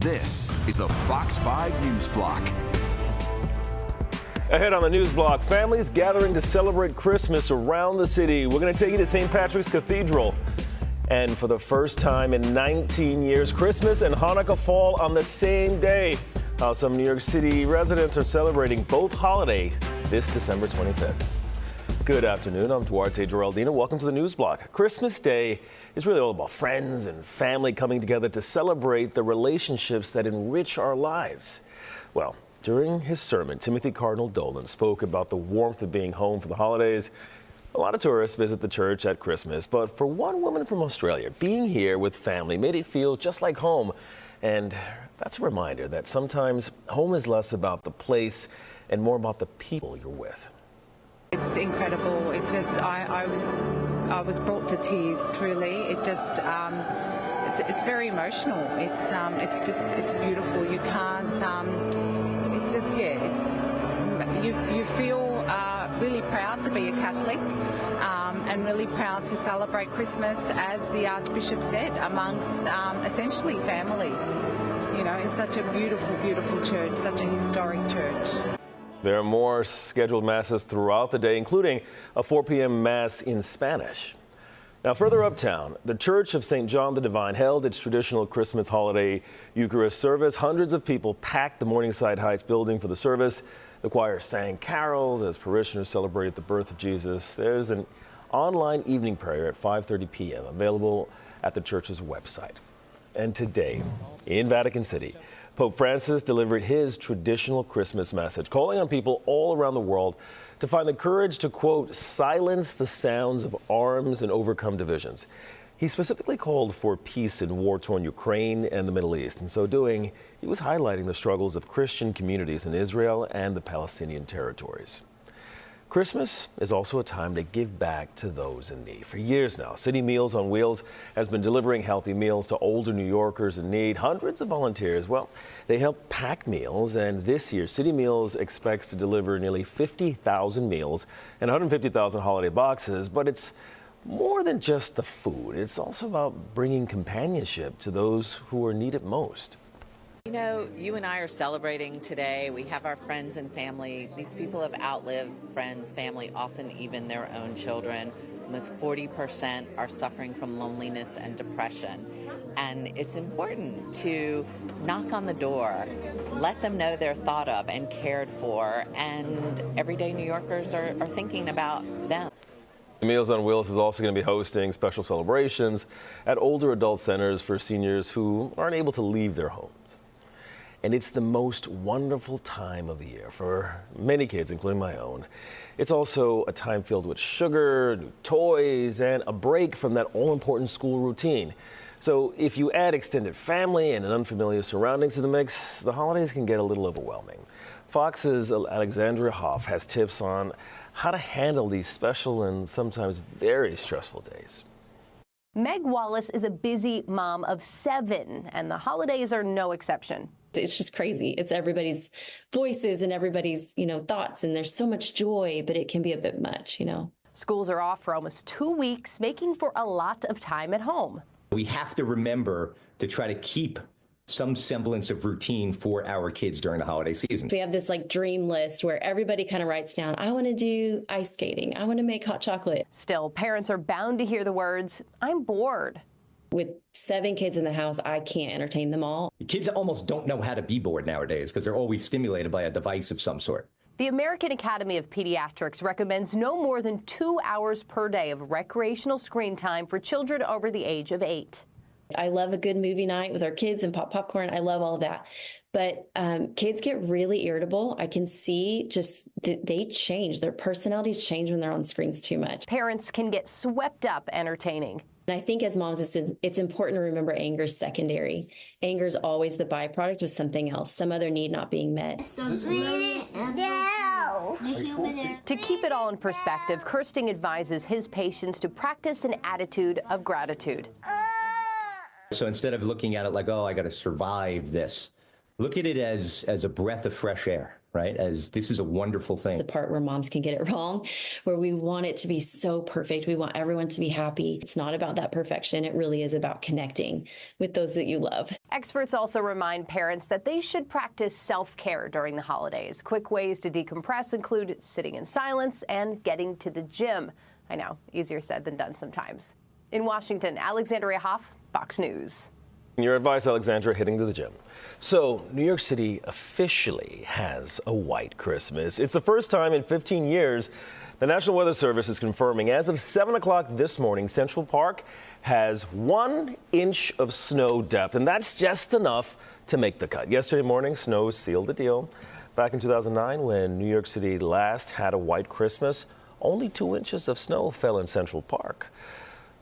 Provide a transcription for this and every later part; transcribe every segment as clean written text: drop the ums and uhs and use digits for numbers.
This is the Fox 5 News Block. Ahead on the news block, families gathering to celebrate Christmas around the city. We're going to take you to St. Patrick's Cathedral. And for the first time in 19 years, Christmas and Hanukkah fall on the same day. How some New York City residents are celebrating both holidays this December 25th. Good afternoon. I'm Duarte Geraldino. Welcome to the news block. Christmas Day is really all about friends and family coming together to celebrate the relationships that enrich our lives. Well, during his sermon, Timothy Cardinal Dolan spoke about the warmth of being home for the holidays. A lot of tourists visit the church at Christmas, but for one woman from Australia, being here with family made it feel just like home. And that's a reminder that sometimes home is less about the place and more about the people you're with. It's incredible. It's just, I was brought to tears, truly. It just, it's very emotional. It's beautiful. You can't, it's just, yeah, you feel really proud to be a Catholic and really proud to celebrate Christmas, as the Archbishop said, amongst essentially family, you know, in such a beautiful, beautiful church, such a historic church. There are more scheduled masses throughout the day, including a 4 p.m. mass in Spanish. Now, further uptown, the Church of St. John the Divine held its traditional Christmas holiday Eucharist service. Hundreds of people packed the Morningside Heights building for the service. The choir sang carols as parishioners celebrated the birth of Jesus. There's an online evening prayer at 5:30 p.m. available at the church's website. And today, in Vatican City, Pope Francis delivered his traditional Christmas message, calling on people all around the world to find the courage to, quote, silence the sounds of arms and overcome divisions. He specifically called for peace in war-torn Ukraine and the Middle East. In so doing, he was highlighting the struggles of Christian communities in Israel and the Palestinian territories. Christmas is also a time to give back to those in need. For years now, City Meals on Wheels has been delivering healthy meals to older New Yorkers in need. Hundreds of volunteers, well, they help pack meals, and this year, City Meals expects to deliver nearly 50,000 meals and 150,000 holiday boxes. But it's more than just the food. It's also about bringing companionship to those who are needed most. You know, you and I are celebrating today. We have our friends and family. These people have outlived friends, family, often even their own children. Almost 40% are suffering from loneliness and depression. And it's important to knock on the door, let them know they're thought of and cared for, and everyday New Yorkers are thinking about them. Meals on Wheels is also going to be hosting special celebrations at older adult centers for seniors who aren't able to leave their homes. And it's the most wonderful time of the year for many kids, including my own. It's also a time filled with sugar, new toys, and a break from that all-important school routine. So if you add extended family and an unfamiliar surroundings to the mix, the holidays can get a little overwhelming. Fox's Alexandria Hoff has tips on how to handle these special and sometimes very stressful days. Meg Wallace is a busy mom of 7, and the holidays are no exception. It's just crazy. It's everybody's voices and everybody's, thoughts, and there's so much joy, but it can be a bit much, Schools are off for almost 2 weeks, making for a lot of time at home. We have to remember to try to keep some semblance of routine for our kids during the holiday season. We have this dream list where everybody kind of writes down, I want to do ice skating. I want to make hot chocolate. Still, parents are bound to hear the words, I'm bored. With 7 kids in the house, I can't entertain them all. Kids almost don't know how to be bored nowadays because they're always stimulated by a device of some sort. The American Academy of Pediatrics recommends no more than 2 hours per day of recreational screen time for children over the age of 8. I love a good movie night with our kids and pop popcorn. I love all of that. But kids get really irritable. I can see just they change. Their personalities change when they're on screens too much. Parents can get swept up entertaining. And I think as moms, it's important to remember anger is secondary. Anger is always the byproduct of something else, some other need not being met. To keep it all in perspective, Kirsting advises his patients to practice an attitude of gratitude. So instead of looking at it like, oh, I got to survive this, look at it as a breath of fresh air, right? As this is a wonderful thing. The part where moms can get it wrong, where we want it to be so perfect. We want everyone to be happy. It's not about that perfection. It really is about connecting with those that you love. Experts also remind parents that they should practice self-care during the holidays. Quick ways to decompress include sitting in silence and getting to the gym. I know, easier said than done sometimes. In Washington, Alexandria Hoff, Fox News. Your advice, Alexandra, heading to the gym. So, New York City officially has a white Christmas. It's the first time in 15 years. The National Weather Service is confirming as of 7 o'clock this morning, Central Park has 1 inch of snow depth, and that's just enough to make the cut. Yesterday morning, snow sealed the deal. Back in 2009, when New York City last had a white Christmas, only 2 inches of snow fell in Central Park.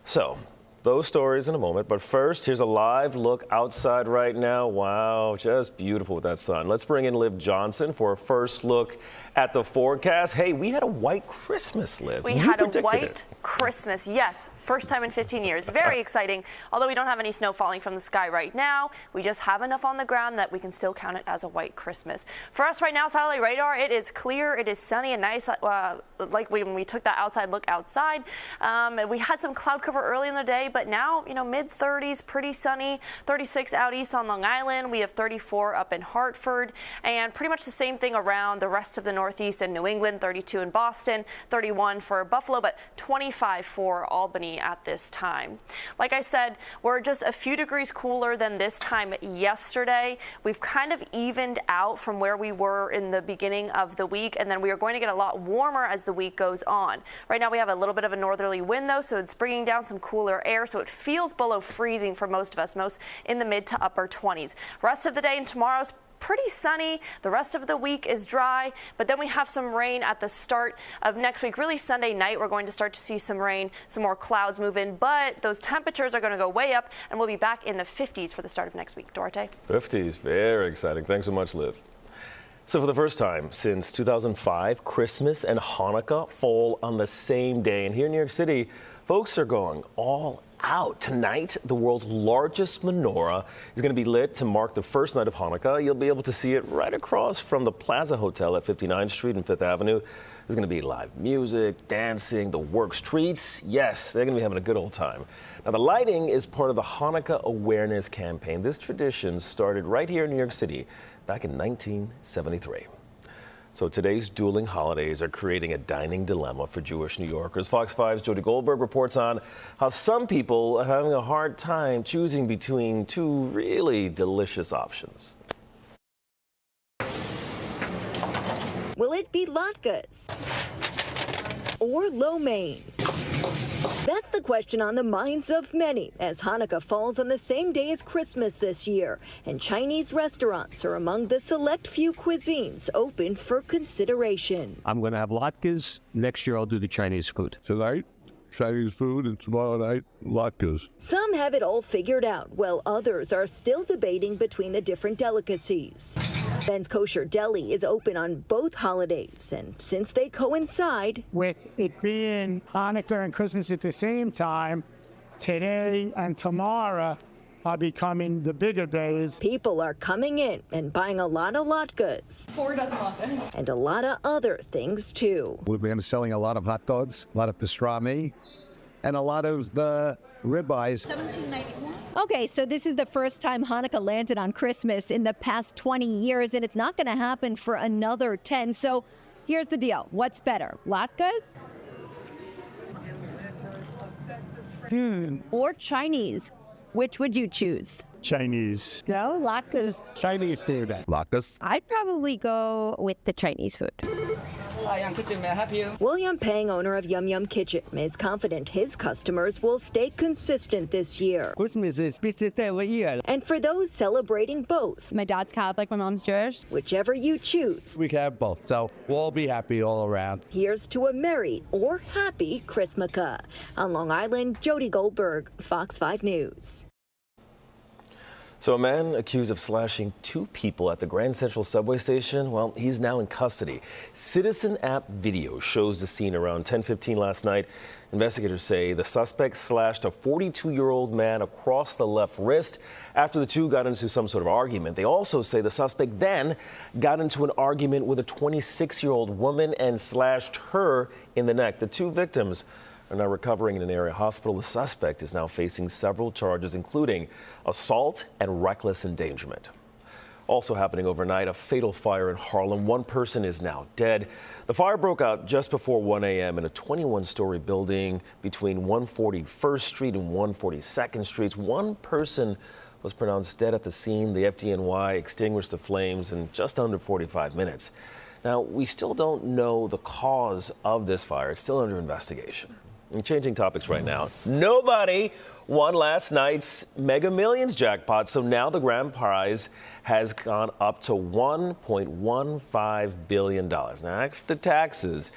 So, those stories in a moment, but first, here's a live look outside right now. Wow, just beautiful with that sun. Let's bring in Liv Johnson for a first look at the forecast. Hey, we had a white Christmas, Liv. We had a white Christmas, yes. First time in 15 years. Very exciting. Although we don't have any snow falling from the sky right now, we just have enough on the ground that we can still count it as a white Christmas. For us right now, satellite radar, it is clear, it is sunny and nice, like when we took that outside look outside. We had some cloud cover early in the day, but now, mid-30s, pretty sunny. 36 out east on Long Island. We have 34 up in Hartford, and pretty much the same thing around the rest of the Northeast and New England. 32 in Boston, 31 for Buffalo, but 25 for Albany at this time. Like I said, we're just a few degrees cooler than this time yesterday. We've kind of evened out from where we were in the beginning of the week, and then we are going to get a lot warmer as the week goes on. Right now we have a little bit of a northerly wind, though, so it's bringing down some cooler air, so it feels below freezing for most of us, most in the mid to upper 20s. Rest of the day and tomorrow's pretty sunny. The rest of the week is dry, but then we have some rain at the start of next week. Really Sunday night, we're going to start to see some rain, some more clouds move in, but those temperatures are going to go way up, and we'll be back in the 50s for the start of next week. Duarte? 50s, very exciting. Thanks so much, Liv. So for the first time since 2005, Christmas and Hanukkah fall on the same day. And here in New York City, folks are going all out. Tonight, the world's largest menorah is going to be lit to mark the first night of Hanukkah. You'll be able to see it right across from the Plaza Hotel at 59th Street and 5th Avenue. There's going to be live music, dancing, the works treats. Yes, they're going to be having a good old time. Now, the lighting is part of the Hanukkah Awareness Campaign. This tradition started right here in New York City back in 1973. So today's dueling holidays are creating a dining dilemma for Jewish New Yorkers. Fox 5's Jody Goldberg reports on how some people are having a hard time choosing between two really delicious options. Will it be latkes or lo mein? That's the question on the minds of many as Hanukkah falls on the same day as Christmas this year, and Chinese restaurants are among the select few cuisines open for consideration. I'm going to have latkes. Next year, I'll do the Chinese food. Tonight, Chinese food, and tomorrow night, latkes. Some have it all figured out, while others are still debating between the different delicacies. Ben's Kosher Deli is open on both holidays, and since they coincide with it being Hanukkah and Christmas at the same time, today and tomorrow are becoming the bigger days. People are coming in and buying a lot of latkes. 4 dozen latkes. And a lot of other things, too. We've been selling a lot of hot dogs, a lot of pastrami, and a lot of the ribeyes. $17.91. Okay, so this is the first time Hanukkah landed on Christmas in the past 20 years, and it's not going to happen for another 10. So here's the deal. What's better, latkes or Chinese? Which would you choose? Chinese. No, latkes. Chinese food. Latkes? I'd probably go with the Chinese food. Hi, Yum Kitchen. May I help you? William Pang, owner of Yum Yum Kitchen, is confident his customers will stay consistent this year. Christmas is busy every year. And for those celebrating both, My dad's Catholic, my mom's Jewish. whichever you choose, We can have both, so we'll all be happy all around. here's to a merry or happy Christmaka. On Long Island, Jody Goldberg, Fox 5 News. So a man accused of slashing 2 people at the Grand Central subway station, well, he's now in custody. Citizen app video shows the scene around 10:15 last night. Investigators say the suspect slashed a 42-year-old man across the left wrist after the two got into some sort of argument. They also say the suspect then got into an argument with a 26-year-old woman and slashed her in the neck. The 2 victims are now recovering in an area hospital. The suspect is now facing several charges, including assault and reckless endangerment. Also happening overnight, a fatal fire in Harlem. 1 person is now dead. The fire broke out just before 1 a.m. in a 21-story building between 141st Street and 142nd Streets. 1 person was pronounced dead at the scene. The FDNY extinguished the flames in just under 45 minutes. Now, we still don't know the cause of this fire. It's still under investigation. And changing topics right now. Nobody won last night's Mega Millions jackpot, so now the grand prize has gone up to $1.15 billion. Now, after taxes,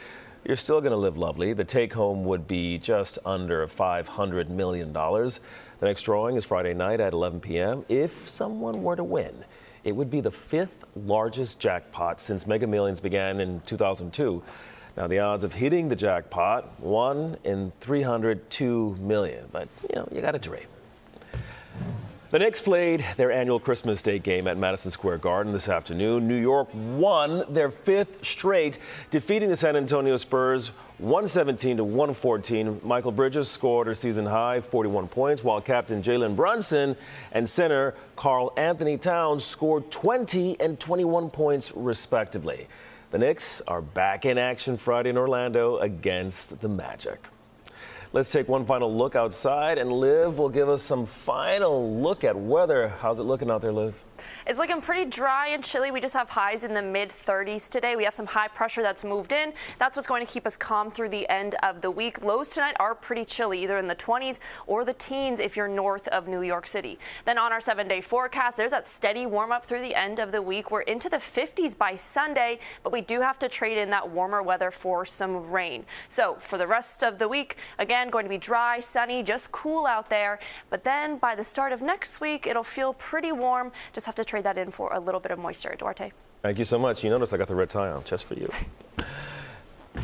you're still going to live lovely. The take-home would be just under $500 million. The next drawing is Friday night at 11 p.m. If someone were to win, it would be the 5th largest jackpot since Mega Millions began in 2002. Now, the odds of hitting the jackpot, 1 in 302 million. But, you got to dream. The Knicks played their annual Christmas Day game at Madison Square Garden this afternoon. New York won their 5th straight, defeating the San Antonio Spurs 117-114. Michael Bridges scored a season-high 41 points, while captain Jalen Brunson and center Karl Anthony Towns scored 20 and 21 points, respectively. The Knicks are back in action Friday in Orlando against the Magic. Let's take one final look outside, and Liv will give us some final look at weather. How's it looking out there, Liv? It's looking pretty dry and chilly. We just have highs in the mid-30s today. We have some high pressure that's moved in. That's what's going to keep us calm through the end of the week. Lows tonight are pretty chilly, either in the 20s or the teens if you're north of New York City. Then on our 7-day forecast, there's that steady warm up through the end of the week. We're into the 50s by Sunday, but we do have to trade in that warmer weather for some rain. So for the rest of the week, again, going to be dry, sunny, just cool out there. But then by the start of next week, it'll feel pretty warm. Just have to trade that in for a little bit of moisture. Duarte. Thank you so much. You notice I got the red tie on just for you.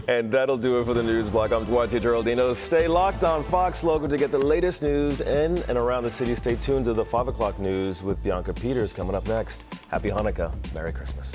And that'll do it for the news block. I'm Duarte Geraldino. Stay locked on Fox Local to get the latest news in and around the city. Stay tuned to the 5 o'clock news with Bianca Peters coming up next. Happy Hanukkah. Merry Christmas.